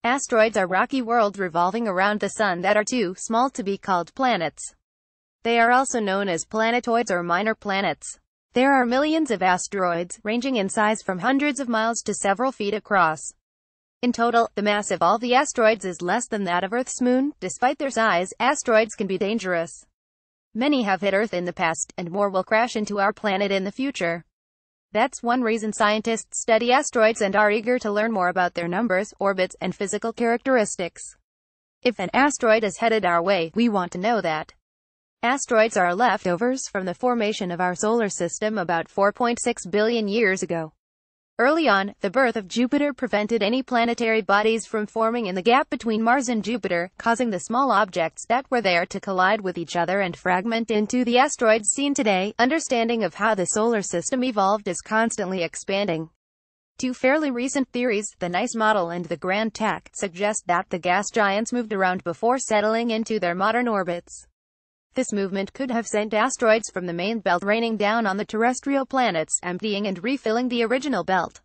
Asteroids are rocky worlds revolving around the Sun that are too small to be called planets. They are also known as planetoids or minor planets. There are millions of asteroids, ranging in size from hundreds of miles to several feet across. In total, the mass of all the asteroids is less than that of Earth's moon. Despite their size, asteroids can be dangerous. Many have hit Earth in the past, and more will crash into our planet in the future. That's one reason scientists study asteroids and are eager to learn more about their numbers, orbits, and physical characteristics. If an asteroid is headed our way, we want to know that. Asteroids are leftovers from the formation of our solar system about 4.6 billion years ago. Early on, the birth of Jupiter prevented any planetary bodies from forming in the gap between Mars and Jupiter, causing the small objects that were there to collide with each other and fragment into the asteroids seen today. Understanding of how the solar system evolved is constantly expanding. Two fairly recent theories, the NICE model and the Grand TAC, suggest that the gas giants moved around before settling into their modern orbits. This movement could have sent asteroids from the main belt raining down on the terrestrial planets, emptying and refilling the original belt.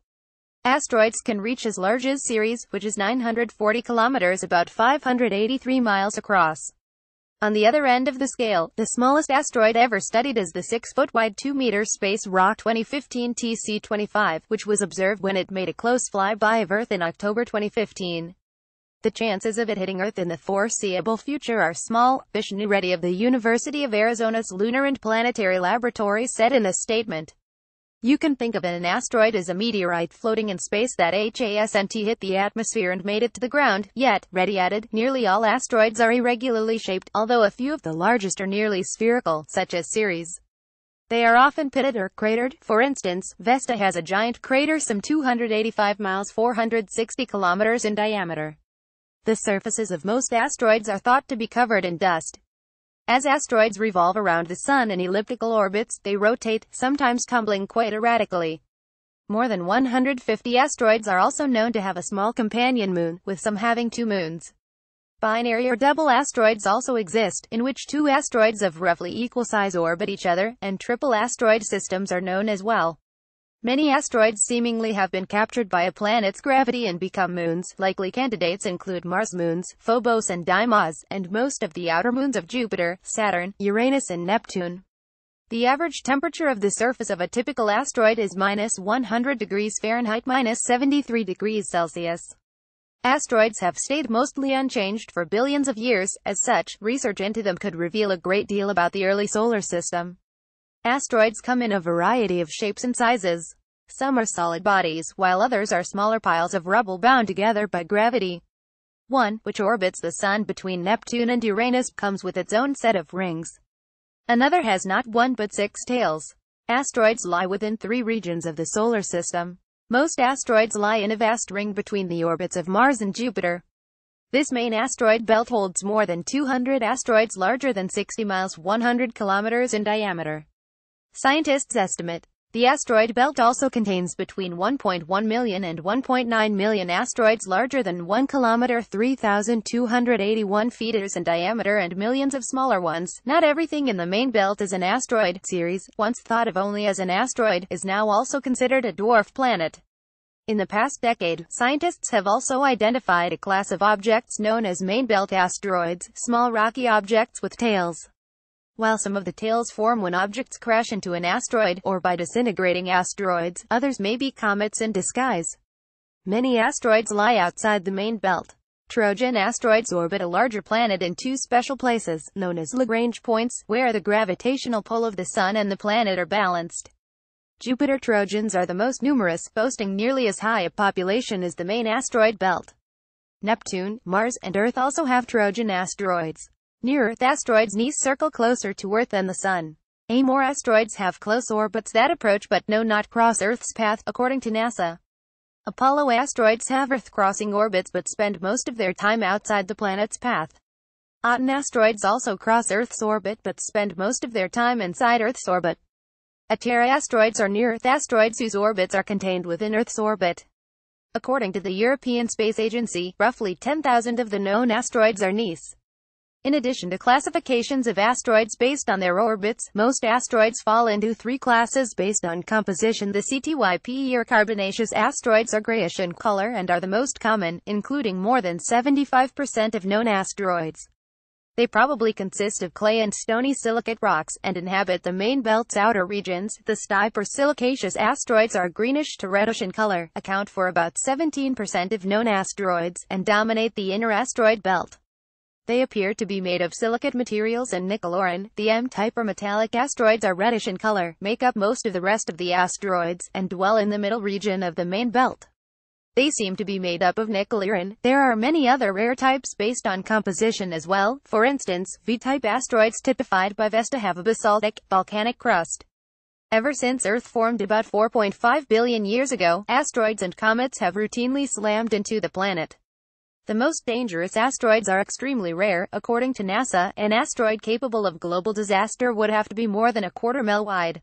Asteroids can reach as large as Ceres, which is 940 kilometers, about 583 miles across. On the other end of the scale, the smallest asteroid ever studied is the 6-foot-wide 2-meter space rock 2015 TC-25, which was observed when it made a close flyby of Earth in October 2015. The chances of it hitting Earth in the foreseeable future are small, Vishnu Reddy of the University of Arizona's Lunar and Planetary Laboratory said in a statement. You can think of an asteroid as a meteorite floating in space that hasn't hit the atmosphere and made it to the ground, yet, Reddy added, nearly all asteroids are irregularly shaped, although a few of the largest are nearly spherical, such as Ceres. They are often pitted or cratered. For instance, Vesta has a giant crater some 285 miles 460 kilometers in diameter. The surfaces of most asteroids are thought to be covered in dust. As asteroids revolve around the Sun in elliptical orbits, they rotate, sometimes tumbling quite erratically. More than 150 asteroids are also known to have a small companion moon, with some having two moons. Binary or double asteroids also exist, in which two asteroids of roughly equal size orbit each other, and triple asteroid systems are known as well. Many asteroids seemingly have been captured by a planet's gravity and become moons. Likely candidates include Mars moons, Phobos and Deimos, and most of the outer moons of Jupiter, Saturn, Uranus and Neptune. The average temperature of the surface of a typical asteroid is -100 degrees Fahrenheit, -73 degrees Celsius. Asteroids have stayed mostly unchanged for billions of years. As such, research into them could reveal a great deal about the early solar system. Asteroids come in a variety of shapes and sizes. Some are solid bodies, while others are smaller piles of rubble bound together by gravity. One, which orbits the Sun between Neptune and Uranus, comes with its own set of rings. Another has not one but 6 tails. Asteroids lie within 3 regions of the solar system. Most asteroids lie in a vast ring between the orbits of Mars and Jupiter. This main asteroid belt holds more than 200 asteroids larger than 60 miles 100 kilometers in diameter. Scientists estimate the asteroid belt also contains between 1.1 million and 1.9 million asteroids larger than 1 kilometer 3,281 feet in diameter and millions of smaller ones. Not everything in the main belt is an asteroid. Ceres, once thought of only as an asteroid, is now also considered a dwarf planet. In the past decade, scientists have also identified a class of objects known as main belt asteroids, small rocky objects with tails. While some of the tails form when objects crash into an asteroid, or by disintegrating asteroids, others may be comets in disguise. Many asteroids lie outside the main belt. Trojan asteroids orbit a larger planet in 2 special places, known as Lagrange points, where the gravitational pull of the Sun and the planet are balanced. Jupiter Trojans are the most numerous, boasting nearly as high a population as the main asteroid belt. Neptune, Mars, and Earth also have Trojan asteroids. Near-Earth asteroids circle closer to Earth than the Sun. Amor asteroids have close orbits that approach but no not cross Earth's path, according to NASA. Apollo asteroids have Earth-crossing orbits but spend most of their time outside the planet's path. Aten asteroids also cross Earth's orbit but spend most of their time inside Earth's orbit. Atera asteroids are near-Earth asteroids whose orbits are contained within Earth's orbit. According to the European Space Agency, roughly 10,000 of the known asteroids are NICE. In addition to classifications of asteroids based on their orbits, most asteroids fall into three classes based on composition. The CTYP or carbonaceous asteroids are grayish in color and are the most common, including more than 75% of known asteroids. They probably consist of clay and stony silicate rocks, and inhabit the main belt's outer regions. The stipe or silicaceous asteroids are greenish to reddish in color, account for about 17% of known asteroids, and dominate the inner asteroid belt. They appear to be made of silicate materials and nickel-oran. The M-type or metallic asteroids are reddish in color, make up most of the rest of the asteroids, and dwell in the middle region of the main belt. They seem to be made up of nickel-iron. There are many other rare types based on composition as well. For instance, V-type asteroids typified by Vesta have a basaltic, volcanic crust. Ever since Earth formed about 4.5 billion years ago, asteroids and comets have routinely slammed into the planet. The most dangerous asteroids are extremely rare. According to NASA, an asteroid capable of global disaster would have to be more than a quarter-mile wide.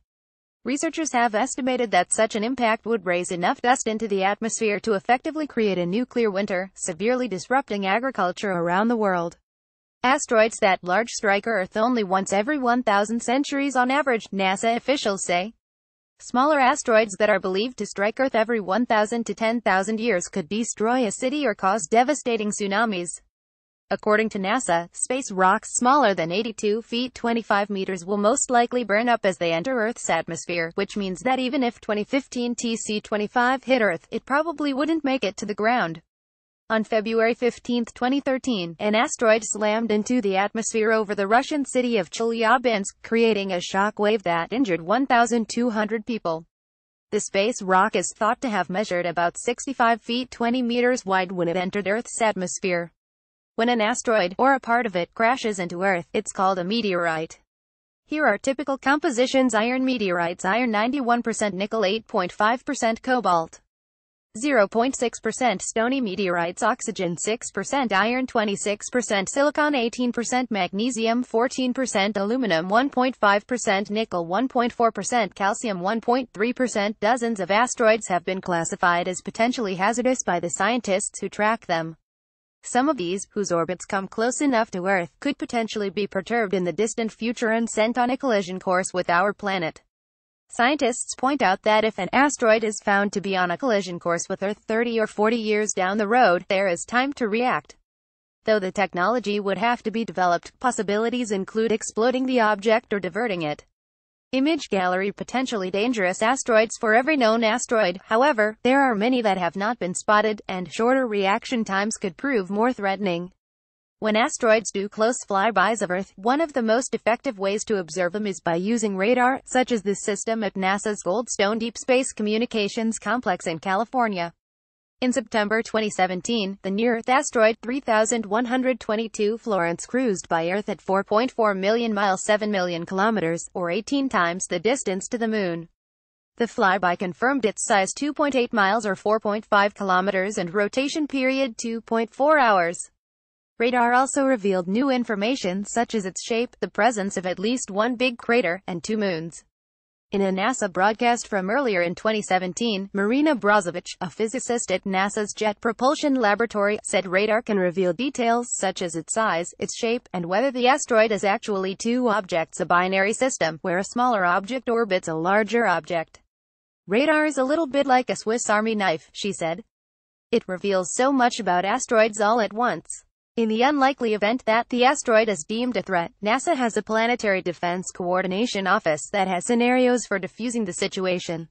Researchers have estimated that such an impact would raise enough dust into the atmosphere to effectively create a nuclear winter, severely disrupting agriculture around the world. Asteroids that large strike Earth only once every 1,000 centuries on average, NASA officials say. Smaller asteroids that are believed to strike Earth every 1,000 to 10,000 years could destroy a city or cause devastating tsunamis. According to NASA, space rocks smaller than 82 feet 25 meters will most likely burn up as they enter Earth's atmosphere, which means that even if 2015 TC-25 hit Earth, it probably wouldn't make it to the ground. On February 15, 2013, an asteroid slammed into the atmosphere over the Russian city of Chelyabinsk, creating a shock wave that injured 1,200 people. The space rock is thought to have measured about 65 feet 20 meters wide when it entered Earth's atmosphere. When an asteroid, or a part of it, crashes into Earth, it's called a meteorite. Here are typical compositions: iron meteorites, iron 91%, nickel 8.5%, cobalt 0.6%, stony meteorites, oxygen 6%, iron 26%, silicon 18%, magnesium 14%, aluminum 1.5%, nickel 1.4%, calcium 1.3%. Dozens of asteroids have been classified as potentially hazardous by the scientists who track them. Some of these, whose orbits come close enough to Earth, could potentially be perturbed in the distant future and sent on a collision course with our planet. Scientists point out that if an asteroid is found to be on a collision course with Earth 30 or 40 years down the road, there is time to react. Though the technology would have to be developed, possibilities include exploding the object or diverting it. Image gallery: potentially dangerous asteroids. For every known asteroid, however, there are many that have not been spotted, and shorter reaction times could prove more threatening. When asteroids do close flybys of Earth, one of the most effective ways to observe them is by using radar, such as this system at NASA's Goldstone Deep Space Communications Complex in California. In September 2017, the near-Earth asteroid 3122 Florence cruised by Earth at 4.4 million miles 7 million kilometers, or 18 times the distance to the Moon. The flyby confirmed its size 2.8 miles or 4.5 kilometers and rotation period 2.4 hours. Radar also revealed new information such as its shape, the presence of at least one big crater, and two moons. In a NASA broadcast from earlier in 2017, Marina Brozovic, a physicist at NASA's Jet Propulsion Laboratory, said radar can reveal details such as its size, its shape, and whether the asteroid is actually two objects, a binary system, where a smaller object orbits a larger object. Radar is a little bit like a Swiss Army knife, she said. It reveals so much about asteroids all at once. In the unlikely event that the asteroid is deemed a threat, NASA has a Planetary Defense Coordination Office that has scenarios for diffusing the situation.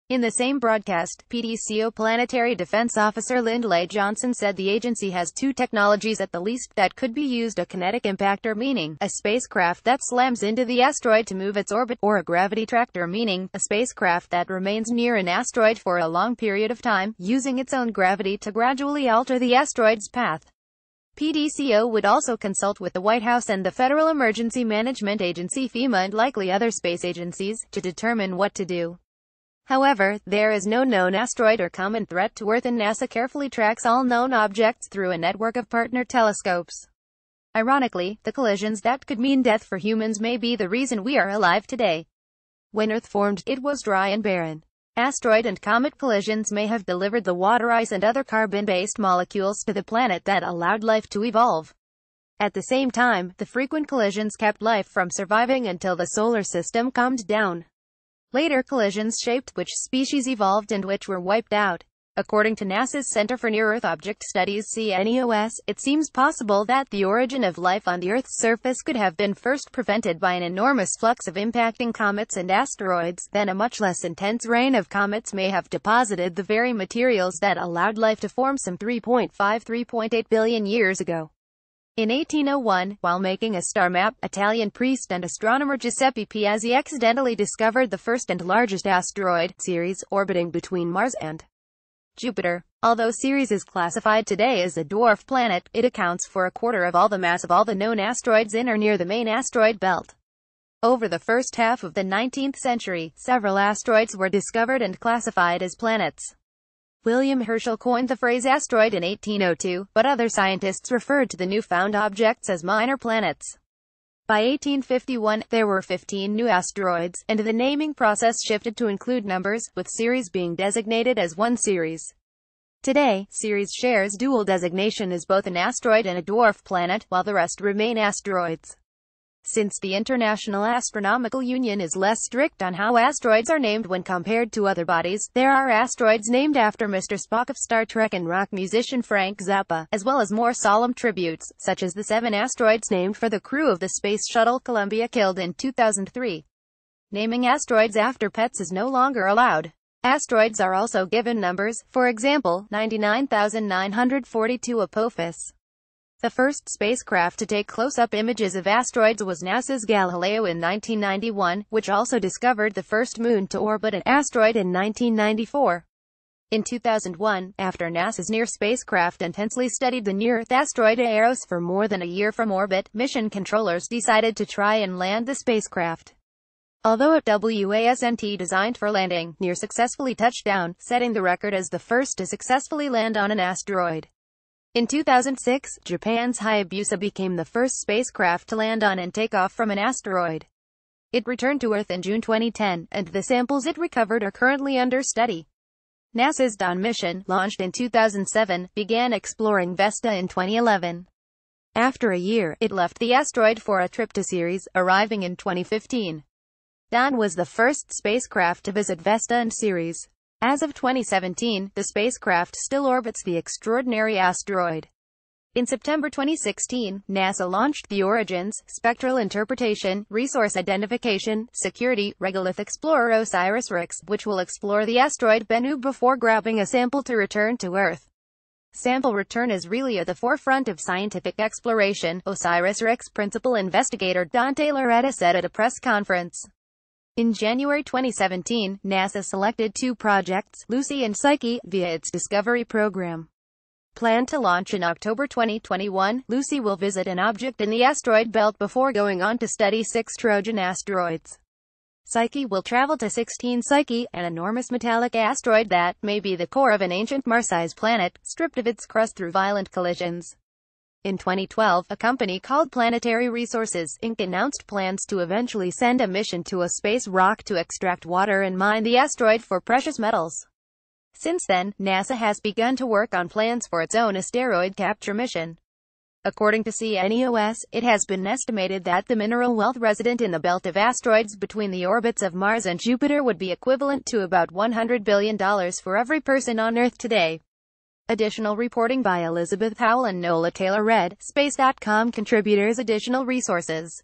In the same broadcast, PDCO Planetary Defense Officer Lindley Johnson said the agency has two technologies at the least that could be used: a kinetic impactor, meaning a spacecraft that slams into the asteroid to move its orbit, or a gravity tractor, meaning a spacecraft that remains near an asteroid for a long period of time, using its own gravity to gradually alter the asteroid's path. PDCO would also consult with the White House and the Federal Emergency Management Agency (FEMA) and likely other space agencies, to determine what to do. However, there is no known asteroid or common threat to Earth, and NASA carefully tracks all known objects through a network of partner telescopes. Ironically, the collisions that could mean death for humans may be the reason we are alive today. When Earth formed, it was dry and barren. Asteroid and comet collisions may have delivered the water, ice, and other carbon-based molecules to the planet that allowed life to evolve. At the same time, the frequent collisions kept life from surviving until the solar system calmed down. Later collisions shaped which species evolved and which were wiped out. According to NASA's Center for Near-Earth Object Studies (CNEOS), it seems possible that the origin of life on the Earth's surface could have been first prevented by an enormous flux of impacting comets and asteroids, then a much less intense rain of comets may have deposited the very materials that allowed life to form some 3.8 billion years ago. In 1801, while making a star map, Italian priest and astronomer Giuseppe Piazzi accidentally discovered the first and largest asteroid, Ceres, orbiting between Mars and Jupiter. Although Ceres is classified today as a dwarf planet, it accounts for a quarter of all the mass of all the known asteroids in or near the main asteroid belt. Over the first half of the 19th century, several asteroids were discovered and classified as planets. William Herschel coined the phrase asteroid in 1802, but other scientists referred to the newfound objects as minor planets. By 1851, there were 15 new asteroids, and the naming process shifted to include numbers, with Ceres being designated as one Ceres. Today, Ceres shares dual designation as both an asteroid and a dwarf planet, while the rest remain asteroids. Since the International Astronomical Union is less strict on how asteroids are named when compared to other bodies, there are asteroids named after Mr. Spock of Star Trek and rock musician Frank Zappa, as well as more solemn tributes, such as the 7 asteroids named for the crew of the Space Shuttle Columbia killed in 2003. Naming asteroids after pets is no longer allowed. Asteroids are also given numbers, for example, 99,942 Apophis. The first spacecraft to take close-up images of asteroids was NASA's Galileo in 1991, which also discovered the first moon to orbit an asteroid in 1994. In 2001, after NASA's NEAR spacecraft intensely studied the near-Earth asteroid Eros for more than a year from orbit, mission controllers decided to try and land the spacecraft. Although a WASNT designed for landing, NEAR successfully touched down, setting the record as the first to successfully land on an asteroid. In 2006, Japan's Hayabusa became the first spacecraft to land on and take off from an asteroid. It returned to Earth in June 2010, and the samples it recovered are currently under study. NASA's Dawn mission, launched in 2007, began exploring Vesta in 2011. After a year, it left the asteroid for a trip to Ceres, arriving in 2015. Dawn was the first spacecraft to visit Vesta and Ceres. As of 2017, the spacecraft still orbits the extraordinary asteroid. In September 2016, NASA launched the Origins, Spectral Interpretation, Resource Identification, Security, Regolith Explorer OSIRIS-REx, which will explore the asteroid Bennu before grabbing a sample to return to Earth. Sample return is really at the forefront of scientific exploration, OSIRIS-REx principal investigator Dante Loretta said at a press conference. In January 2017, NASA selected 2 projects, Lucy and Psyche, via its Discovery program. Planned to launch in October 2021, Lucy will visit an object in the asteroid belt before going on to study 6 Trojan asteroids. Psyche will travel to 16 Psyche, an enormous metallic asteroid that may be the core of an ancient Mars-sized planet, stripped of its crust through violent collisions. In 2012, a company called Planetary Resources, Inc. announced plans to eventually send a mission to a space rock to extract water and mine the asteroid for precious metals. Since then, NASA has begun to work on plans for its own asteroid capture mission. According to CNEOS, it has been estimated that the mineral wealth resident in the belt of asteroids between the orbits of Mars and Jupiter would be equivalent to about $100 billion for every person on Earth today. Additional reporting by Elizabeth Howell and Nola Taylor read, Space.com contributors. Additional resources.